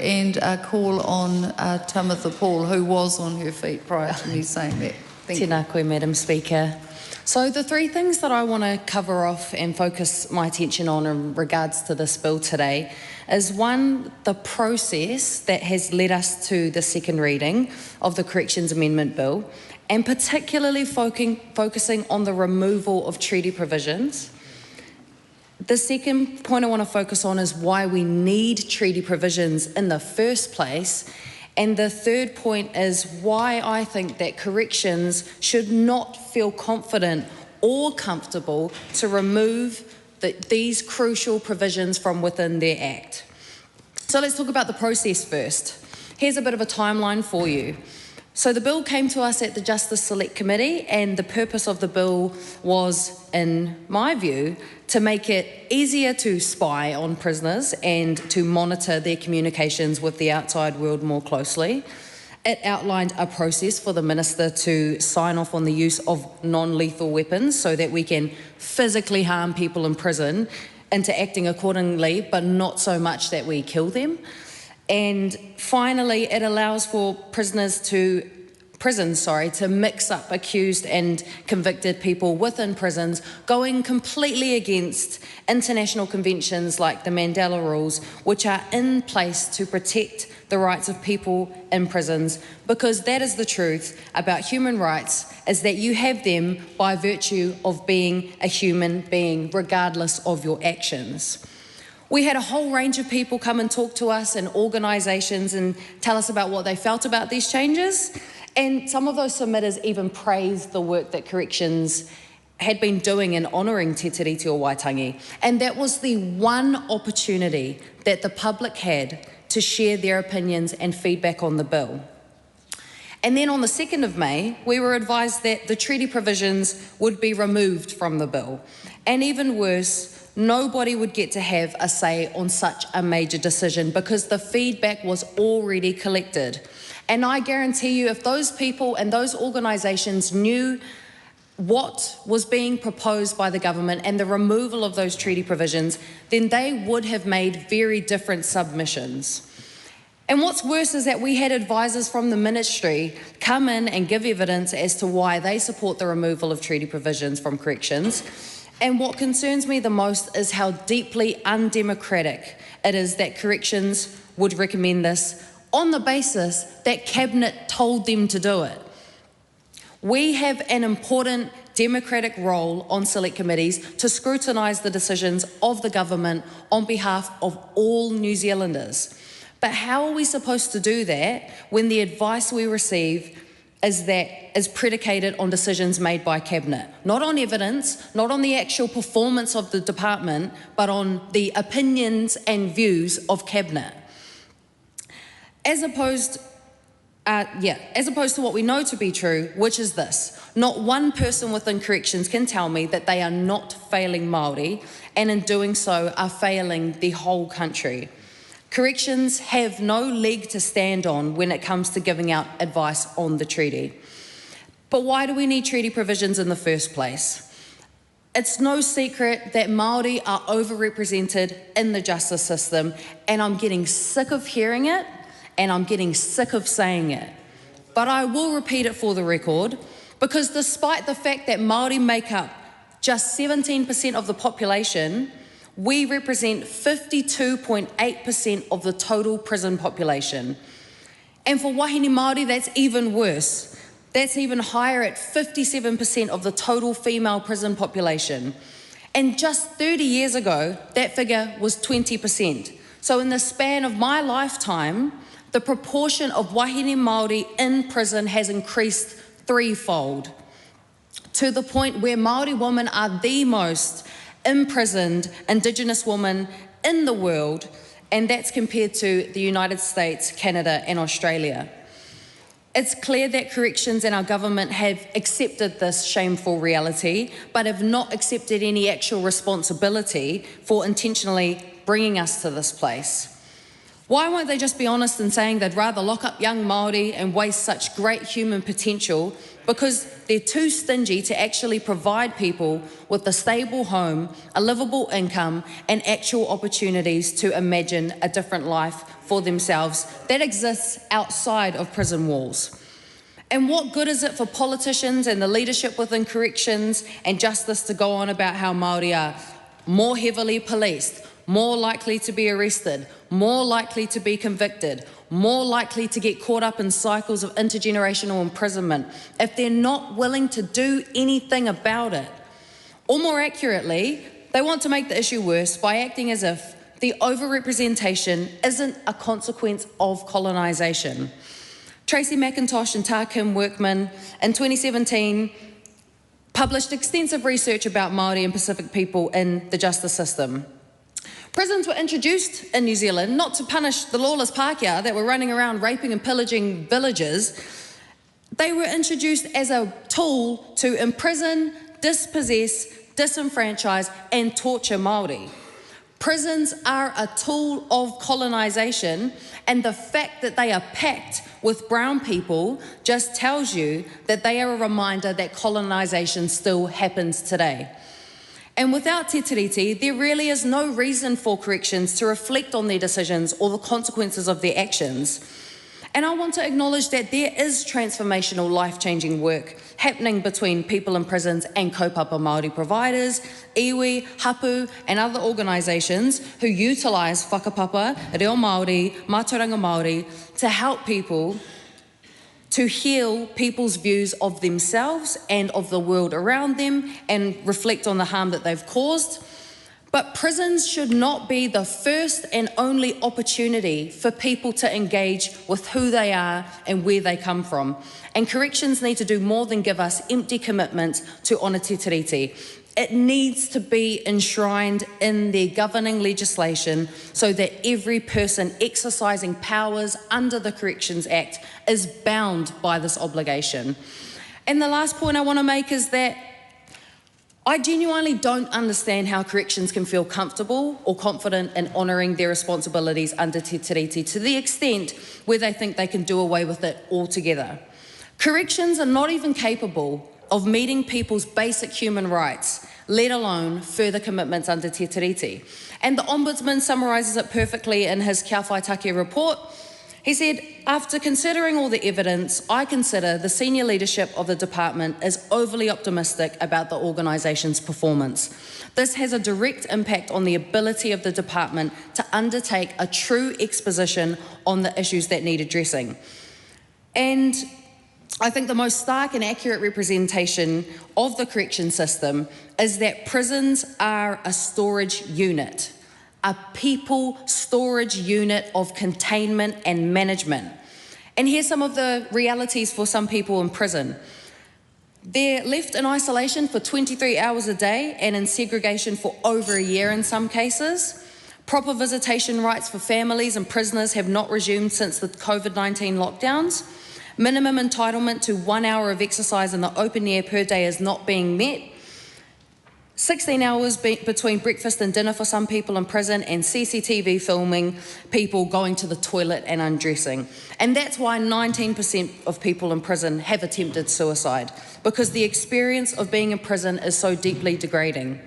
and call on Tamatha Paul, who was on her feet prior to me saying that. Thank you. Tēnā koe, Madam Speaker. So the three things that I want to cover off and focus my attention on in regards to this bill today is one, the process that has led us to the second reading of the Corrections Amendment Bill, and particularly focusing on the removal of treaty provisions. The second point I want to focus on is why we need treaty provisions in the first place. And the third point is why I think that corrections should not feel confident or comfortable to remove these crucial provisions from within their Act. So let's talk about the process first. Here's a bit of a timeline for you. So the bill came to us at the Justice Select Committee, and the purpose of the bill was, in my view, to make it easier to spy on prisoners and to monitor their communications with the outside world more closely. It outlined a process for the Minister to sign off on the use of non-lethal weapons so that we can physically harm people in prison into acting accordingly, but not so much that we kill them. And finally, it allows for prisons to mix up accused and convicted people within prisons, going completely against international conventions like the Mandela Rules, which are in place to protect the rights of people in prisons, because that is the truth about human rights, is that you have them by virtue of being a human being, regardless of your actions. We had a whole range of people come and talk to us and organisations and tell us about what they felt about these changes. And some of those submitters even praised the work that Corrections had been doing in honouring Te Tiriti o Waitangi. And that was the one opportunity that the public had to share their opinions and feedback on the bill. And then on the 2nd of May, we were advised that the treaty provisions would be removed from the bill. And even worse, nobody would get to have a say on such a major decision because the feedback was already collected. And I guarantee you, if those people and those organisations knew what was being proposed by the government and the removal of those treaty provisions, then they would have made very different submissions. And what's worse is that we had advisors from the ministry come in and give evidence as to why they support the removal of treaty provisions from corrections. And what concerns me the most is how deeply undemocratic it is that corrections would recommend this on the basis that Cabinet told them to do it. We have an important democratic role on select committees to scrutinise the decisions of the government on behalf of all New Zealanders. But how are we supposed to do that when the advice we receive is predicated on decisions made by Cabinet? Not on evidence, not on the actual performance of the department, but on the opinions and views of Cabinet. As opposed to what we know to be true, which is this: not one person within corrections can tell me that they are not failing Māori, and in doing so are failing the whole country. Corrections have no leg to stand on when it comes to giving out advice on the treaty. But why do we need treaty provisions in the first place? It's no secret that Māori are overrepresented in the justice system, and I'm getting sick of hearing it, and I'm getting sick of saying it. But I will repeat it for the record, because despite the fact that Māori make up just 17% of the population, we represent 52.8% of the total prison population. And for wahine Māori, that's even worse. That's even higher at 57% of the total female prison population. And just 30 years ago, that figure was 20%. So in the span of my lifetime, the proportion of wahine Māori in prison has increased threefold, to the point where Māori women are the most imprisoned Indigenous women in the world, and that's compared to the United States, Canada and Australia. It's clear that corrections and our government have accepted this shameful reality, but have not accepted any actual responsibility for intentionally bringing us to this place. Why won't they just be honest in saying they'd rather lock up young Māori and waste such great human potential because they're too stingy to actually provide people with a stable home, a livable income, and actual opportunities to imagine a different life for themselves that exists outside of prison walls. And what good is it for politicians and the leadership within corrections and justice to go on about how Māori are more heavily policed, more likely to be arrested, more likely to be convicted, more likely to get caught up in cycles of intergenerational imprisonment, if they're not willing to do anything about it? Or more accurately, they want to make the issue worse by acting as if the overrepresentation isn't a consequence of colonisation. Tracy McIntosh and Ta Kim Workman in 2017 published extensive research about Māori and Pacific people in the justice system. Prisons were introduced in New Zealand not to punish the lawless Pākehā that were running around raping and pillaging villages. They were introduced as a tool to imprison, dispossess, disenfranchise and torture Māori. Prisons are a tool of colonisation, and the fact that they are packed with brown people just tells you that they are a reminder that colonisation still happens today. And without te tiriti, there really is no reason for corrections to reflect on their decisions or the consequences of their actions. And I want to acknowledge that there is transformational, life-changing work happening between people in prisons and kaupapa Māori providers, iwi, hapu and other organisations who utilise whakapapa, reo Māori, mātauranga Māori to help people to heal people's views of themselves and of the world around them and reflect on the harm that they've caused. But prisons should not be the first and only opportunity for people to engage with who they are and where they come from. And corrections need to do more than give us empty commitments to honour te tiriti. It needs to be enshrined in their governing legislation so that every person exercising powers under the Corrections Act is bound by this obligation. And the last point I want to make is that I genuinely don't understand how corrections can feel comfortable or confident in honouring their responsibilities under te tiriti to the extent where they think they can do away with it altogether. Corrections are not even capable of meeting people's basic human rights, let alone further commitments under te tiriti. And the Ombudsman summarises it perfectly in his Kia Whai Take report. He said, after considering all the evidence, I consider the senior leadership of the department is overly optimistic about the organisation's performance. This has a direct impact on the ability of the department to undertake a true exposition on the issues that need addressing. And I think the most stark and accurate representation of the correction system is that prisons are a storage unit, a people storage unit of containment and management. And here's some of the realities for some people in prison. They're left in isolation for 23 hours a day and in segregation for over a year in some cases. Proper visitation rights for families and prisoners have not resumed since the COVID-19 lockdowns. Minimum entitlement to 1 hour of exercise in the open air per day is not being met. 16 hours between breakfast and dinner for some people in prison, and CCTV filming people going to the toilet and undressing. And that's why 19% of people in prison have attempted suicide, because the experience of being in prison is so deeply degrading.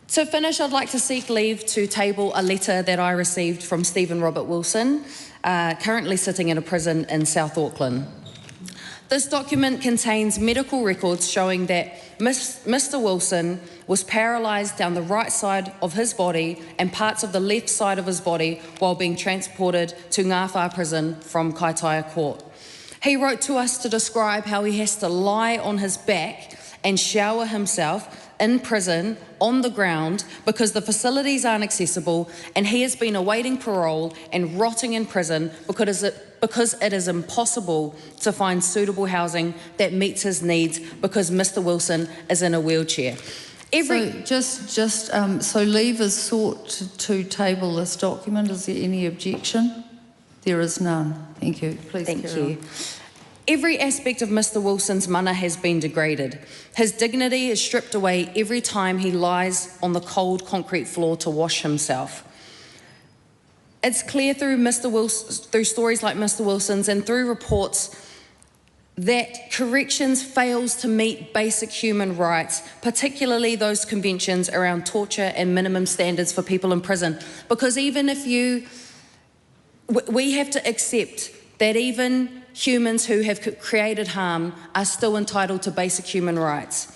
To finish, I'd like to seek leave to table a letter that I received from Stephen Robert Wilson, currently sitting in a prison in South Auckland. This document contains medical records showing that Mr. Wilson was paralysed down the right side of his body and parts of the left side of his body while being transported to Ngā Whā prison from Kaitaia Court. He wrote to us to describe how he has to lie on his back and shower himself in prison on the ground because the facilities aren't accessible, and he has been awaiting parole and rotting in prison because it is impossible to find suitable housing that meets his needs because Mr. Wilson is in a wheelchair. So leave is sought to table this document. Is there any objection? There is none. Thank you. Please carry on. Thank you. Every aspect of Mr. Wilson's mana has been degraded. His dignity is stripped away every time he lies on the cold concrete floor to wash himself. It's clear through stories like Mr. Wilson's and through reports that corrections fails to meet basic human rights, particularly those conventions around torture and minimum standards for people in prison. Because even if we have to accept that even humans who have created harm are still entitled to basic human rights.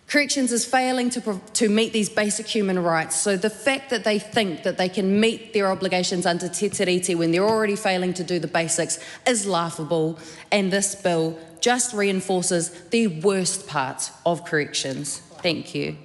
Corrections is failing to meet these basic human rights. So the fact that they think that they can meet their obligations under Te Tiriti when they're already failing to do the basics is laughable, and this bill just reinforces the worst parts of corrections. Thank you.